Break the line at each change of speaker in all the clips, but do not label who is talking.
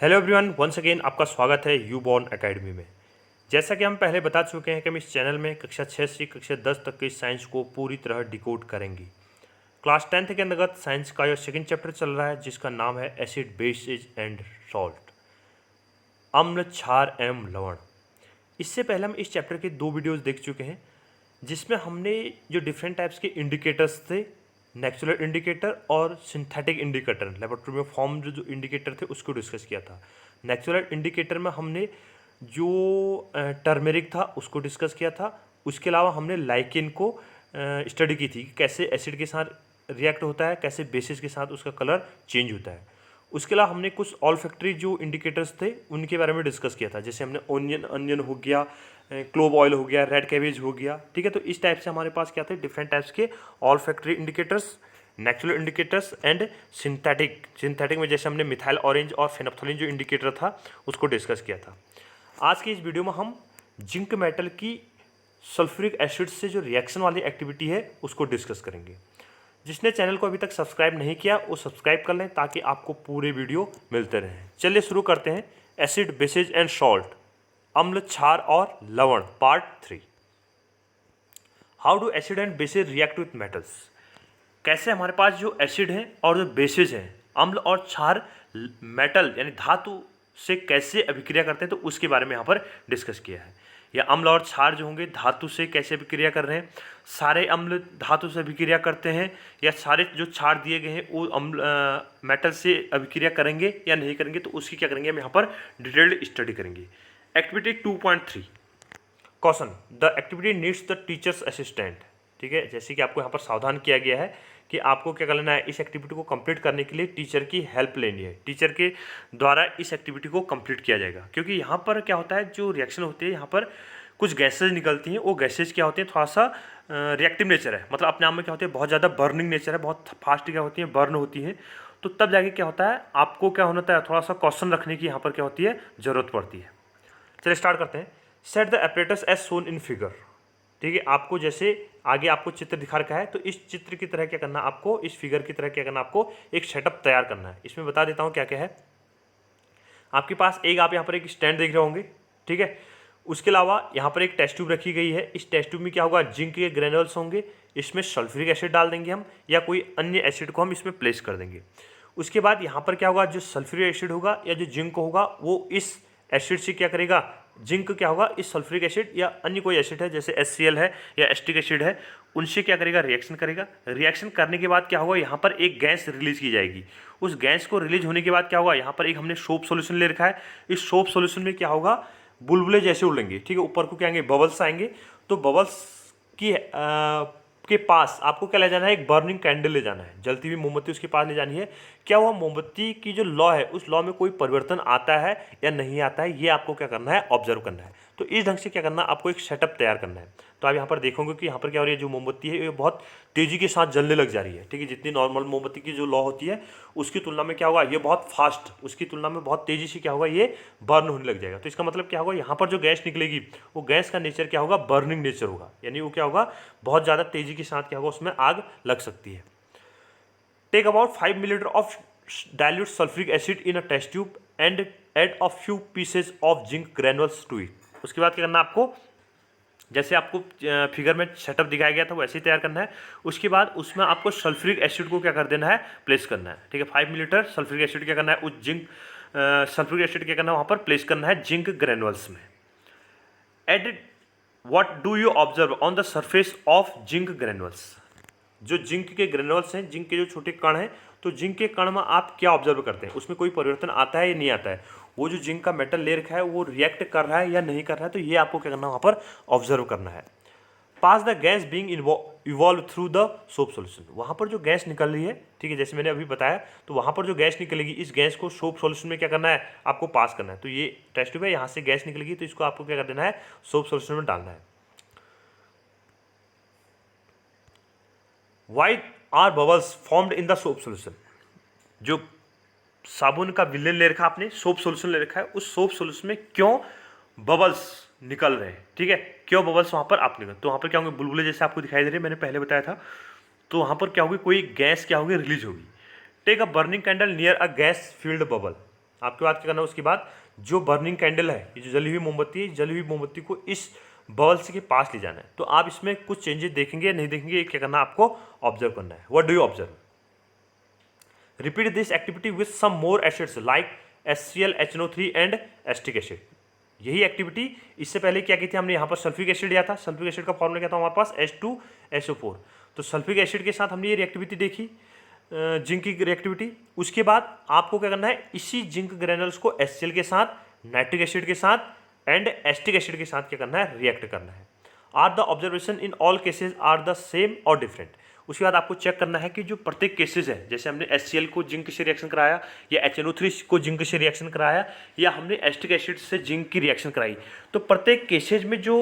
Hello everyone, once again आपका स्वागत है यू बॉर्न एकेडमी में। जैसा कि हम पहले बता चुके हैं कि हम इस चैनल में कक्षा 6 से कक्षा 10 तक की साइंस को पूरी तरह डिकोड करेंगे। क्लास 10th के अंतर्गत साइंस का जो सेकंड चैप्टर चल रहा है जिसका नाम है एसिड बेसिस एंड सॉल्ट, अम्ल क्षार एवं लवण। इससे पहले हम इस चैप्टर के 2 वीडियोज़ देख चुके हैं जिसमें हमने जो डिफरेंट टाइप्स के इंडिकेटर्स थे, नेचुरल इंडिकेटर और सिंथेटिक इंडिकेटर, लेबोरेटरी में फॉर्म जो इंडिकेटर थे उसको डिस्कस किया था। नेचुरल इंडिकेटर में हमने जो टर्मेरिक था उसको डिस्कस किया था। उसके अलावा हमने लाइकेन को स्टडी की थी कि कैसे एसिड के साथ रिएक्ट होता है, कैसे बेसिस के साथ उसका कलर चेंज होता है। उसके अलावा हमने कुछ ऑल्फैक्टरी जो इंडिकेटर्स थे उनके बारे में डिस्कस किया था, जैसे हमने अनियन हो गया, क्लोव ऑयल हो गया, रेड कैबेज हो गया। ठीक है, तो इस टाइप से हमारे पास क्या थे, डिफरेंट टाइप्स के olfactory indicators, natural indicators and synthetic में जैसे हमने मिथाइल ऑरेंज और फेनोप्थलीन जो इंडिकेटर था उसको डिस्कस किया था। आज की इस वीडियो में हम जिंक मेटल की सल्फ्यूरिक एसिड से जो रिएक्शन वाली एक्टिविटी है उसको डिस्कस करेंगे। जिसने चैनल को अभी तक सब्सक्राइब नहीं किया वो सब्सक्राइब कर लें ताकि आपको पूरे वीडियो मिलते रहें। चलिए शुरू करते हैं। एसिड बेसिस एंड सॉल्ट, अम्ल क्षार और लवण, part 3। How do acid and bases react with metals. कैसे हमारे पास जो एसिड है और जो बेसिस है, अम्ल और क्षार, मेटल यानी धातु से कैसे अभिक्रिया करते हैं, तो उसके बारे में यहाँ पर डिस्कस किया है। या अम्ल और क्षार जो होंगे धातु से कैसे अभिक्रिया कर रहे हैं, सारे अम्ल धातु से अभिक्रिया करते हैं या सारे जो क्षार दिए गए हैं वो अम्ल मेटल से अभिक्रिया करेंगे या नहीं करेंगे, तो उसकी क्या करेंगे हम यहाँ पर डिटेल्ड स्टडी करेंगे। Activity 2.3 question, the activity needs the teachers assistant. ठीक है, जैसे कि आपको यहाँ पर सावधान किया गया है कि आपको क्या करना है, इस एक्टिविटी को कंप्लीट करने के लिए टीचर की हेल्प लेनी है। टीचर के द्वारा इस एक्टिविटी को कंप्लीट किया जाएगा, क्योंकि यहाँ पर क्या होता है, जो रिएक्शन होती है यहाँ पर कुछ गैसेज निकलती हैं। वो गैसेज क्या होती हैं, थोड़ा सा रिएक्टिव नेचर है, मतलब अपने आप में क्या होती है, बहुत ज़्यादा बर्निंग नेचर है, बहुत फास्ट क्या होती है, बर्न होती है। तो तब जाके क्या होता है, आपको क्या होता है, थोड़ा सा क्वेश्चन रखने की यहाँ पर क्या होती है, ज़रूरत पड़ती है। चलिए स्टार्ट करते हैं। Set the apparatus as shown in figure. ठीक है, आपको जैसे आगे आपको चित्र दिखा रखा है, तो इस चित्र की तरह क्या करना है आपको, इस फिगर की तरह क्या करना है आपको, एक सेटअप तैयार करना है। इसमें बता देता हूँ क्या क्या है। आपके पास आप यहाँ पर एक स्टैंड देख रहे होंगे। ठीक है, उसके अलावा यहाँ पर एक टेस्ट ट्यूब रखी गई है। इस टेस्ट ट्यूब में क्या होगा, जिंक के ग्रेनुअल्स होंगे। इसमें सल्फ्यूरिक एसिड डाल देंगे हम, या कोई अन्य एसिड को हम इसमें प्लेस कर देंगे। उसके बाद यहाँ पर क्या होगा, जो सल्फ्यूरिक एसिड होगा या जो जिंक होगा वो इस एसिड से क्या करेगा, जिंक क्या होगा, इस सल्फ्यूरिक एसिड या अन्य कोई एसिड है जैसे HCl है या एसिटिक एसिड है, उनसे क्या करेगा, रिएक्शन करेगा। रिएक्शन करने के बाद क्या होगा, यहाँ पर एक गैस रिलीज की जाएगी। उस गैस को रिलीज होने के बाद क्या होगा, यहाँ पर एक हमने सोप सॉल्यूशन ले रखा है। इस सोप सॉल्यूशन में क्या होगा, बुलबुले जैसे उड़ेंगे। ठीक है, ऊपर को क्या आएंगे, बबल्स आएंगे। तो बबल्स की के पास आपको क्या ले जाना है, एक बर्निंग कैंडल ले जाना है, जलती हुई मोमबत्ती उसके पास ले जानी है। क्या हुआ, मोमबत्ती की जो लौ है उस लौ में कोई परिवर्तन आता है या नहीं आता है, ये आपको क्या करना है, ऑब्जर्व करना है। तो इस ढंग से क्या करना है, आपको एक सेटअप तैयार करना है। तो आप यहाँ पर देखोगे कि यहाँ पर क्या हो रही है, जो मोमबत्ती है ये बहुत तेज़ी के साथ जलने लग जा रही है। ठीक है, जितनी नॉर्मल मोमबत्ती की जो लौ होती है उसकी तुलना में क्या होगा, ये बहुत फास्ट, उसकी तुलना में बहुत तेज़ी से क्या होगा, ये बर्न होने लग जाएगा। तो इसका मतलब क्या होगा, यहाँ पर जो गैस निकलेगी वो गैस का नेचर क्या होगा, बर्निंग नेचर होगा, यानी वो क्या होगा, बहुत ज़्यादा तेज़ी के साथ क्या होगा, उसमें आग लग सकती है। Take about 5 millilitre of dilute sulphuric acid in a test tube and add a few pieces of zinc granules to it. उसके बाद क्या करना है आपको, जैसे आपको फिगर में सेटअप दिखाया गया था वैसे ही तैयार करना है। उसके बाद उसमें आपको सल्फ्यूरिक एसिड को क्या कर देना है, प्लेस करना है। ठीक है, 5 मिलीलीटर सल्फ्यूरिक एसिड क्या करना है, उस जिंक सल्फ्यूरिक एसिड क्या करना है, वहाँ पर प्लेस करना है जिंक ग्रेनुअल्स में। Add what do you observe on the surface of zinc granules. जो जिंक के ग्रेनुअल्स हैं, जिंक के जो छोटे कण हैं, तो जिंक के कण में आप क्या ऑब्जर्व करते हैं, उसमें कोई परिवर्तन आता है या नहीं आता है, वो जो जिंक का मेटल ले रखा है वो रिएक्ट कर रहा है या नहीं कर रहा है, तो ये आपको क्या करना है, वहाँ पर ऑब्जर्व करना है। Pass the gas being evolved through the soap solution. वहाँ पर जो गैस निकल रही है, ठीक है, जैसे मैंने अभी बताया, तो वहाँ पर जो गैस निकलेगी इस गैस को सोप सॉल्यूशन में क्या करना है, आपको पास करना है। तो ये टेस्ट ट्यूब है, यहाँ से गैस निकलेगी तो इसको आपको क्या कर देना है, सोप सॉल्यूशन में डालना है। Why are bubbles formed in the soap solution? जो साबुन का विलेन ले रखा आपने, सोप सॉल्यूशन ले रखा है, उस सोप सॉल्यूशन में क्यों बबल्स निकल रहे हैं। ठीक है, क्यों बबल्स वहाँ पर आप निकल, तो वहाँ पर क्या होंगे, बुलबुले जैसे आपको दिखाई दे रहे हैं, मैंने पहले बताया था। तो वहाँ पर क्या होगी, कोई गैस क्या होगी, रिलीज होगी। Take a burning candle near a gas field bubble. आपके बाद क्या करना है, उसके बाद जो बर्निंग कैंडल है, ये जो जली हुई मोमबत्ती है, जली हुई मोमबत्ती को इस बबल्स के पास ले जाना है। तो आप इसमें कुछ चेंजेस देखेंगे नहीं देखेंगे, क्या करना है आपको ऑब्जर्व करना है। What do you observe? Repeat this activity with some more acids like HCl, HNO3 and acetic acid. यही एक्टिविटी इससे पहले क्या की थी हमने, यहाँ पर सल्फ्रिक एसिड लिया था। सल्फ्रिक एसिड का फॉर्मूला क्या था हमारे पास, H2SO4। तो सल्फ्रिक एसिड के साथ हमने ये रिएक्टिविटी देखी, जिंक की रिएक्टिविटी। उसके बाद आपको क्या करना है, इसी जिंक ग्रेनुल्स को HCl के साथ, नाइट्रिक एसिड के साथ एंड एस्टिक एसिड के साथ क्या करना है, रिएक्ट करना है। Are the observation in all cases are the same और डिफरेंट। उसके बाद आपको चेक करना है कि जो प्रत्येक केसेज है, जैसे हमने HCl को जिंक से रिएक्शन कराया, या HNO3 को जिंक से रिएक्शन कराया, या हमने एस्टिक एसिड से जिंक की रिएक्शन कराई, तो प्रत्येक केसेज में जो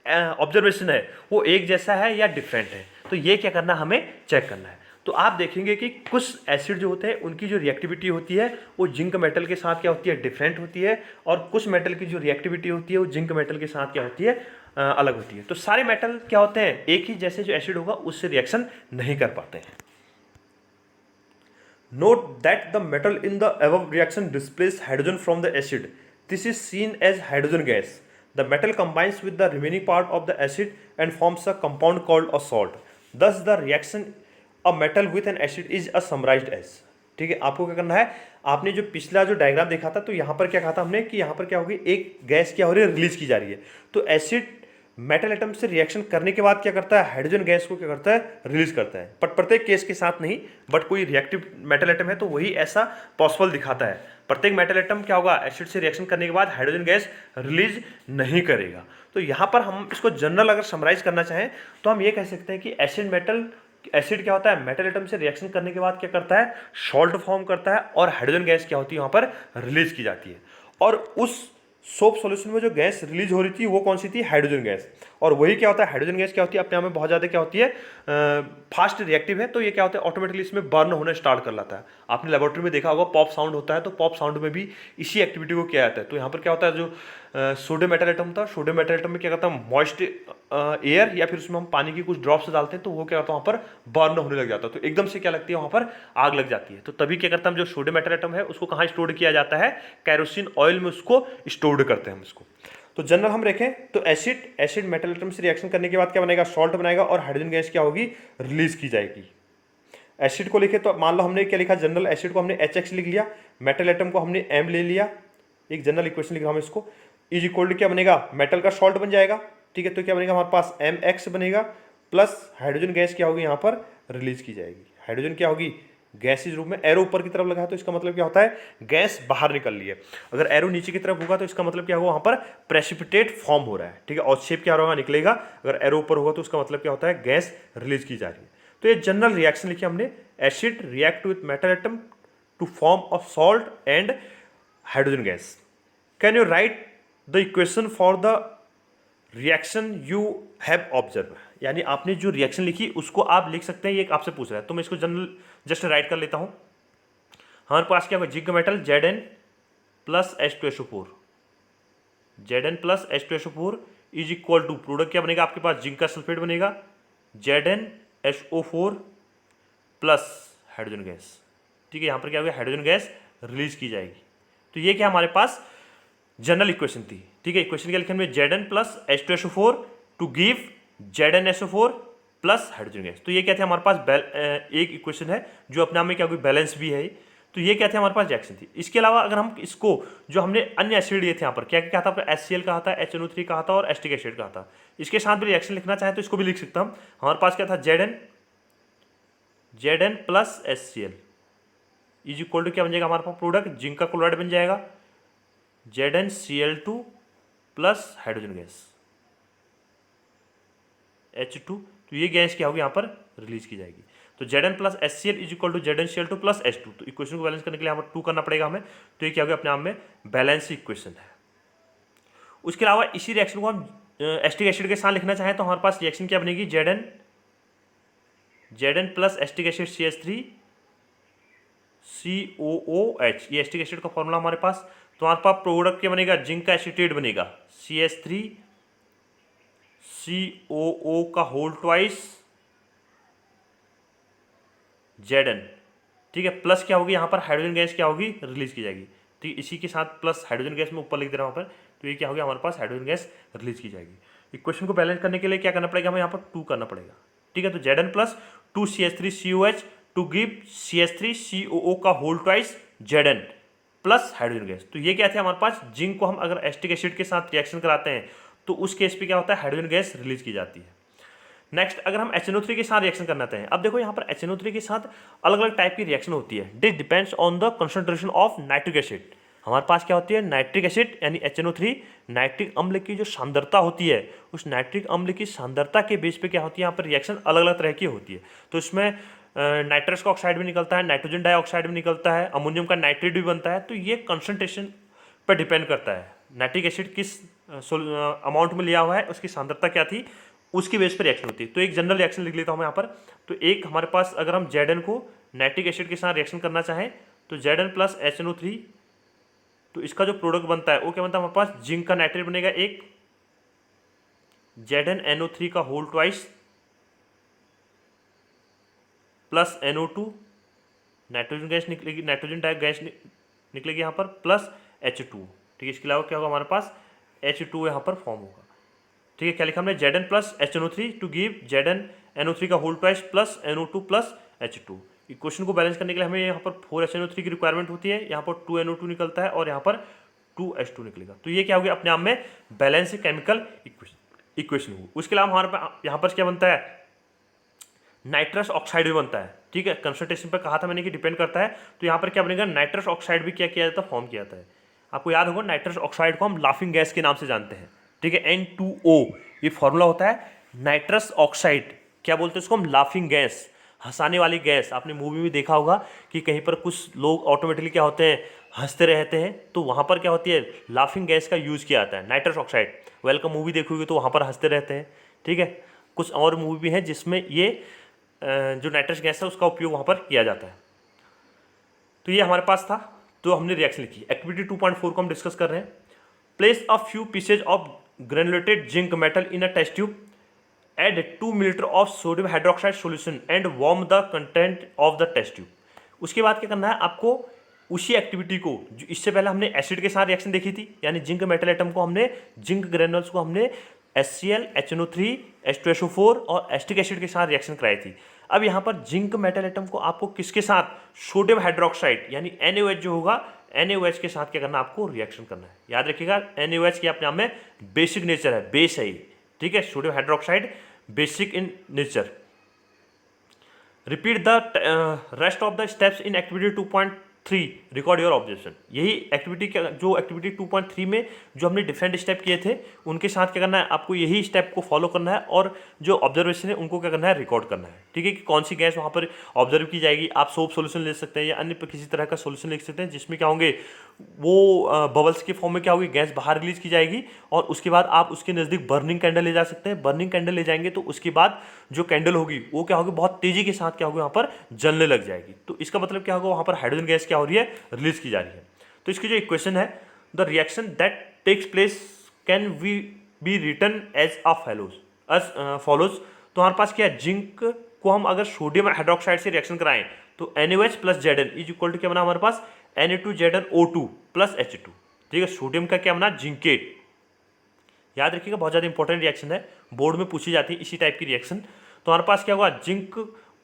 ऑब्जर्वेशन है वो एक जैसा है या डिफरेंट है। तो ये क्या करना है, हमें चेक करना है। तो आप देखेंगे कि कुछ एसिड जो होते हैं उनकी जो रिएक्टिविटी होती है वो जिंक मेटल के साथ क्या होती है, डिफरेंट होती है, और कुछ मेटल की जो रिएक्टिविटी होती है वो जिंक मेटल के साथ क्या होती है, अलग होती है। तो सारे मेटल क्या होते हैं, एक ही जैसे जो एसिड होगा उससे रिएक्शन नहीं कर पाते हैं। Note that the metal in the above reaction displays hydrogen from the acid. This is seen as hydrogen gas. The metal combines with the remaining part of the acid and forms a compound called a salt. Thus the reaction a metal with an acid is a summarized as. ठीक है, आपको क्या करना है, आपने जो पिछला जो डायग्राम देखा था, तो यहाँ पर क्या कहा था हमने कि यहाँ पर क्या होगी, एक गैस क्या हो रही है, रिलीज की जा रही है। तो एसिड मेटल एटम से रिएक्शन करने के बाद क्या करता है, हाइड्रोजन गैस को क्या करता है, रिलीज करता है। बट प्रत्येक केस के साथ नहीं, बट कोई रिएक्टिव मेटल एटम है तो वही ऐसा पॉसिबल दिखाता है। प्रत्येक मेटल एटम क्या होगा, एसिड से रिएक्शन करने के बाद हाइड्रोजन गैस रिलीज नहीं करेगा। तो यहाँ पर हम इसको जनरल अगर समराइज करना चाहें तो हम ये कह सकते हैं कि एसिड क्या होता है, मेटल एटम से रिएक्शन करने के बाद क्या करता है, सॉल्ट फॉर्म करता है, और हाइड्रोजन गैस क्या होती है वहाँ पर रिलीज की जाती है। और उस सोप सॉल्यूशन में जो गैस रिलीज हो रही थी वो कौन सी थी, हाइड्रोजन गैस। और वही क्या होता है, हाइड्रोजन गैस क्या होती है, अपने आप में बहुत ज़्यादा क्या होती है, फास्ट रिएक्टिव है। तो ये क्या होता है, ऑटोमेटिकली इसमें बर्न होने स्टार्ट कर लाता है। आपने लेबोरेटरी में देखा होगा पॉप साउंड होता है, तो पॉप साउंड में भी इसी एक्टिविटी को किया जाता है। तो यहाँ पर क्या होता है, जो सोडियम मेटल एटम था, सोडियम मेटल एटम में क्या करता है, मॉइस्ट एयर या फिर उसमें हम पानी की कुछ ड्रॉप्स डालते हैं, तो वो क्या होता है वहाँ पर बर्न होने लग जाता है। तो एकदम से क्या लगती है, वहाँ पर आग लग जाती है। तो तभी क्या करता है, जो सोडियम मेटल एटम है उसको कहाँ स्टोर किया जाता है, कैरोसिन ऑयल में उसको स्टोर करते हैं हम इसको। तो जनरल हम रखें तो एसिड मेटल एटम से रिएक्शन करने के बाद क्या बनेगा, सॉल्ट बनाएगा, और हाइड्रोजन गैस क्या होगी, रिलीज की जाएगी। एसिड को लिखे तो मान लो हमने क्या लिखा, जनरल एसिड को हमने HX लिख लिया, मेटल एटम को हमने M ले लिया, एक जनरल इक्वेशन लिख रहा हूं इसको, इज इक्वल टू क्या बनेगा, मेटल का सॉल्ट बन जाएगा। ठीक है, तो क्या बनेगा हमारे पास MX बनेगा, प्लस हाइड्रोजन गैस क्या होगी यहाँ पर रिलीज की जाएगी। हाइड्रोजन क्या होगी, गैस इस रूप में, एरो ऊपर की तरफ लगा है तो इसका मतलब क्या होता है, गैस बाहर निकल रही है। अगर एरो नीचे की तरफ होगा तो इसका मतलब क्या होगा, वहाँ पर प्रेसिपिटेट फॉर्म हो रहा है। ठीक है, और शेप क्या होगा, निकलेगा। अगर एरो ऊपर होगा तो उसका मतलब क्या होता है, गैस रिलीज की जा रही है। तो ये जनरल रिएक्शन लिखी हमने, acid react with metal atom to form of salt and hydrogen gas. Can you write the equation for the reaction you have observe. यानी आपने जो रिएक्शन लिखी उसको आप लिख सकते हैं, ये आपसे पूछ रहा है, तो मैं इसको जनरल जस्ट राइट कर लेता हूं। हमारे पास क्या होगा, zinc metal Zn plus H2SO4, Zn plus H2SO4 is equal to, product क्या बनेगा आपके पास, जिंक का सल्फेट बनेगा, ZnSO4 प्लस हाइड्रोजन गैस। ठीक है, यहाँ पर क्या होगा, हाइड्रोजन गैस रिलीज की जाएगी। तो ये क्या हमारे पास जनरल इक्वेशन थी। ठीक है, इक्वेशन क्या लिखे हमने, Zn plus H2SO4 to give ZnSO4 plus hydrogen gas. तो ये क्या थे हमारे पास, एक इक्वेशन है जो अपने आप में क्या होगी, बैलेंस भी है। तो ये क्या थे हमारे पास, रिएक्शन थी। इसके अलावा अगर हम इसको, जो हमने अन्य एसिड लिए थे यहाँ पर, क्या क्या था, HCl कहा था, HNO3 कहा था, और एस्टिक एसिड कहा था, इसके साथ भी रिएक्शन लिखना चाहें तो इसको भी लिख सकता हम। हमारे पास क्या था, Zn plus HCl is equal to क्या बन जाएगा हमारे पास, प्रोडक्ट जिंक का क्लोराइड बन जाएगा, ZnCl2 plus hydrogen gas H2। तो ये गैस क्या होगी यहाँ पर रिलीज की जाएगी। तो Zn plus HCl is equal to ZnCl2 plus H2। तो इक्वेशन को बैलेंस करने के लिए यहाँ पर 2 करना पड़ेगा हमें। तो ये क्या होगा, अपने आप में बैलेंस इक्वेशन है। उसके अलावा इसी रिएक्शन को हम एस्टिक एसिड के साथ लिखना चाहें तो हमारे पास रिएक्शन क्या बनेगी, Zn plus acetic acid CH3 COOH, ये एस्टिक एसिड का फॉर्मूला हमारे पास। तो हमारे पास प्रोडक्ट क्या बनेगा, जिंक का एसिटेट बनेगा, CH3 COO का होल ट्वाइस Zn। ठीक है, प्लस क्या होगी यहाँ पर, हाइड्रोजन गैस क्या होगी, रिलीज की जाएगी। तो इसी के साथ प्लस हाइड्रोजन गैस में ऊपर लिख दे रहा हूँ वहाँ पर, तो ये क्या हो गया हमारे पास हाइड्रोजन गैस रिलीज की जाएगी। इक्वेशन को बैलेंस करने के लिए क्या करना पड़ेगा, हमें यहाँ पर 2 करना पड़ेगा, ठीक है। तो Zn plus 2CH3COH to give CH3COO का whole twice Zn plus hydrogen gas. तो ये क्या थे हमारे पास, जिंक को हम अगर एसिटिक एसिड के साथ रिएक्शन कराते हैं तो उस केस पे क्या होता है, हाइड्रोजन गैस रिलीज की जाती है। नेक्स्ट, अगर हम HNO3 के साथ रिएक्शन करना चाहते हैं, अब देखो यहाँ पर HNO3 के साथ अलग अलग टाइप की रिएक्शन होती है, this depends on the concentration of nitric acid. हमारे पास क्या होती है, नाइट्रिक एसिड यानी HNO3, नाइट्रिक अम्ल की जो सांद्रता होती है, उस नाइट्रिक अम्ल की सांद्रता के बेस पे क्या होती है, यहाँ पर रिएक्शन अलग अलग तरह की होती है। तो इसमें नाइट्रस का ऑक्साइड भी निकलता है, नाइट्रोजन डाइऑक्साइड भी निकलता है, अमोनियम का नाइट्रेट भी बनता है। तो ये कंसंट्रेशन पर डिपेंड करता है, नाइट्रिक एसिड किस अमाउंट में लिया हुआ है, उसकी सांद्रता क्या थी, उसकी बेस पर रिएक्शन होती है। तो एक जनरल रिएक्शन लिख लेता हूँ मैं यहाँ पर। तो एक हमारे पास अगर हम Zn को नाइट्रिक एसिड के साथ रिएक्शन करना चाहें तो Zn प्लस HNO3, तो इसका जो प्रोडक्ट बनता है वो क्या बनता है, हमारे पास जिंक का नाइट्रेट बनेगा एक, ZnNO3 का whole twice plus NO2, nitrogen gas निकलेगी, नाइट्रोजन डाई गैस निकलेगी यहाँ पर, प्लस H2, ठीक है। इसके अलावा क्या होगा हमारे पास, H2 यहाँ पर फॉर्म होगा, ठीक है। क्या लिखा हमने, Zn plus HNO3 to give ZnNO3 का whole twice plus NO2 plus H2। Equation को बैलेंस करने के लिए हमें यहाँ पर 4HNO3 की रिक्वायरमेंट होती है, यहाँ पर 2NO2 निकलता है और यहाँ पर 2H2 निकलेगा। तो ये क्या हो गया, अपने आप में बैलेंस केमिकल इक्वेशन हो। उसके अलावा हमारे यहाँ पर क्या बनता है, नाइट्रस ऑक्साइड भी बनता है, ठीक है। कंसंट्रेशन पर कहा था मैंने कि डिपेंड करता है। तो यहाँ पर क्या बनेगा, नाइट्रस ऑक्साइड भी क्या किया जाता है, फॉर्म किया जाता है। आपको याद होगा नाइट्रस ऑक्साइड को हम लाफिंग गैस के नाम से जानते हैं, ठीक है। N2O ये फॉर्मूला होता है नाइट्रस ऑक्साइड, क्या बोलते हैं इसको हम, लाफिंग गैस, हंसाने वाली गैस। आपने मूवी में देखा होगा कि कहीं पर कुछ लोग ऑटोमेटिकली क्या होते हैं, हंसते रहते हैं, तो वहाँ पर क्या होती है, लाफिंग गैस का यूज़ किया जाता है, नाइट्रस ऑक्साइड। वेलकम मूवी देखोगे तो वहाँ पर हंसते रहते हैं, ठीक है। कुछ और मूवी भी हैं जिसमें ये जो नाइट्रस गैस है उसका उपयोग वहाँ पर किया जाता है। तो ये हमारे पास था, तो हमने रिएक्शन लिखी। एक्टिविटी 2.4 को हम डिस्कस कर रहे हैं। Place a few pieces of granulated zinc metal in a test tube, add 2 millilitre of sodium hydroxide solution and warm the content of the test tube. उसके बाद क्या करना है आपको, उसी एक्टिविटी को जो इससे पहले हमने एसिड के साथ रिएक्शन देखी थी, यानी जिंक मेटल एटम को हमने, जिंक ग्रेनुल्स को हमने HCl, HNO3, H2SO4 और एसिटिक एसिड के साथ रिएक्शन कराई थी। अब यहाँ पर जिंक मेटल एटम को आपको किसके साथ, सोडियम हाइड्रोक्साइड यानी NaOH जो होगा, NaOH के साथ क्या करना है, आपको रिएक्शन करना है। याद रखिएगा NaOH की अपने आप में बेसिक नेचर है, बेस है, ठीक है। Sodium hydroxide basic in nature. Repeat the rest of the steps in activity 2.3, record your observation. यही एक्टिविटी जो एक्टिविटी 2.3 में जो हमने डिफरेंट स्टेप किए थे उनके साथ क्या करना है, आपको यही स्टेप को फॉलो करना है और जो ऑब्जर्वेशन है उनको क्या करना है, रिकॉर्ड करना है, ठीक है। कि कौन सी गैस वहाँ पर ऑब्जर्व की जाएगी। आप सोप सोल्यूशन ले सकते हैं या अन्य किसी तरह का सोल्यूशन लिख सकते हैं जिसमें क्या होंगे, वो बबल्स के फॉर्म में क्या होगी, गैस बाहर रिलीज की जाएगी और उसके बाद आप उसके नज़दीक बर्निंग कैंडल ले जा सकते हैं। बर्निंग कैंडल ले जाएंगे तो उसके बाद जो कैंडल होगी वो क्या होगी, बहुत तेजी के साथ क्या होगी, वहाँ पर जलने लग जाएगी। तो इसका मतलब क्या होगा, वहाँ पर हाइड्रोजन गैस क्या हो रही है, रिलीज की जा रही है। तो इसकी जो इक्वेशन है, the reaction that takes place can be written as follows. तो हमारे पास क्या है, जिंक को हम अगर सोडियम हाइड्रोक्साइड से रिएक्शन कराएं तो NaOH plus Zn is equal to क्या बना हमारे पास, Na2ZnO2 प्लस H2, ठीक है। सोडियम का क्या बना, जिंकेट। याद रखिएगा बहुत ज़्यादा इंपॉर्टेंट रिएक्शन है, बोर्ड में पूछी जाती है इसी टाइप की रिएक्शन। तो हमारे पास क्या हुआ, जिंक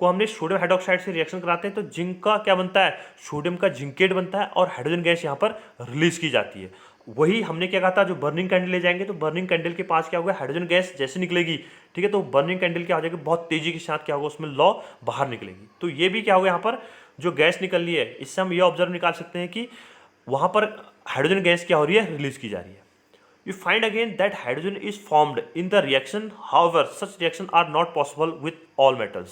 को हमने सोडियम हाइड्रोक्साइड से रिएक्शन कराते हैं तो जिंक का क्या बनता है, सोडियम का जिंकेट बनता है और हाइड्रोजन गैस यहाँ पर रिलीज की जाती है। वही हमने क्या कहा था, जो बर्निंग कैंडल ले जाएंगे तो बर्निंग कैंडल के पास क्या होगा, हाइड्रोजन गैस जैसे निकलेगी, ठीक है। तो बर्निंग कैंडल क्या हो जाएगी, बहुत तेजी के साथ क्या होगा, उसमें लौ बाहर निकलेगी। तो ये भी क्या होगा, यहाँ पर जो गैस निकल रही है इससे हम ये ऑब्जर्व निकाल सकते हैं कि वहाँ पर हाइड्रोजन गैस क्या हो रही है, रिलीज की जा रही है। You find again that hydrogen is formed in the reaction. However, such reaction are not possible with all metals.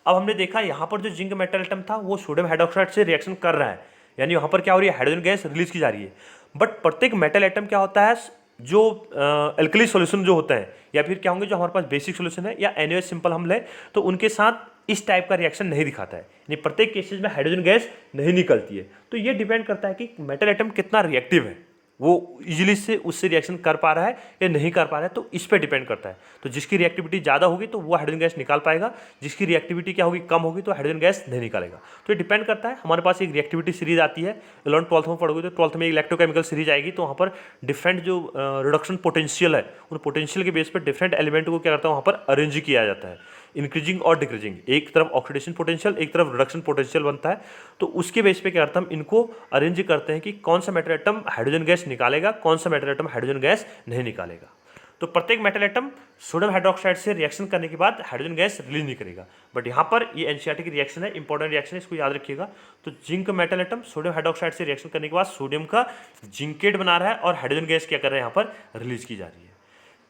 अब हमने देखा यहाँ पर जो जिंक मेटल एटम था वो सोडियम हाइड्रोक्साइड से रिएक्शन कर रहा है, यानी वहाँ पर क्या हो रही है, हाइड्रोजन गैस रिलीज की जा रही है। बट प्रत्येक मेटल एटम क्या होता है, जो एल्कली सॉल्यूशन जो होता है या फिर क्या होंगे जो हमारे पास बेसिक सॉल्यूशन है या NaOH सिंपल हम लें तो उनके साथ इस टाइप का रिएक्शन नहीं दिखाता है, यानी प्रत्येक केसेज में हाइड्रोजन गैस नहीं निकलती है। तो ये डिपेंड करता है कि मेटल एटम कितना रिएक्टिव है, वो इजीली से उससे रिएक्शन कर पा रहा है या नहीं कर पा रहा है, तो इस पर डिपेंड करता है। तो जिसकी रिएक्टिविटी ज़्यादा होगी तो वो हाइड्रोजन गैस निकाल पाएगा, जिसकी रिएक्टिविटी क्या होगी, कम होगी, तो हाइड्रोजन गैस नहीं निकालेगा। तो ये डिपेंड करता है। हमारे पास एक रिएक्टिविटी सीरीज आती है, 11th-12th में पढ़ोगे तो 12th में इलेक्ट्रोकेमिकल सीरीज आएगी, तो वहाँ पर डिफरेंट जो रिडक्शन पोटेंशियल है, उन पोटेंशियल के बेस पर डिफरेंट एलिमेंट को क्या करता है, वहाँ पर अरेंज किया जाता है, इंक्रीजिंग और डिक्रीजिंग। एक तरफ ऑक्सीडेशन पोटेंशियल, एक तरफ रिडक्शन पोटेंशियल बनता है। तो उसके बेस पे क्या करता है, हम इनको अरेंज करते हैं कि कौन सा मेटल एटम हाइड्रोजन गैस निकालेगा, कौन सा मेटल एटम हाइड्रोजन गैस नहीं निकालेगा। तो प्रत्येक मेटल एटम सोडियम हाइड्रोक्साइड से रिएक्शन करने के बाद हाइड्रोजन गैस रिलीज नहीं करेगा। बट यहाँ पर ये एनसीईआरटी की रिएक्शन है, इंपॉर्टेंट रिएक्शन है, इसको याद रखिएगा। तो zinc metal atom sodium hydroxide से रिएक्शन करने के बाद सोडियम का जिंकेट बना रहा है और हाइड्रोजन गैस क्या कर रहे हैं, यहाँ पर रिलीज की जा रही है।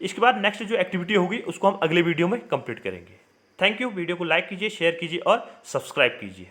इसके बाद नेक्स्ट जो एक्टिविटी होगी उसको हम अगले वीडियो में कंप्लीट करेंगे। Thank you. वीडियो को लाइक कीजिए, शेयर कीजिए और सब्सक्राइब कीजिए।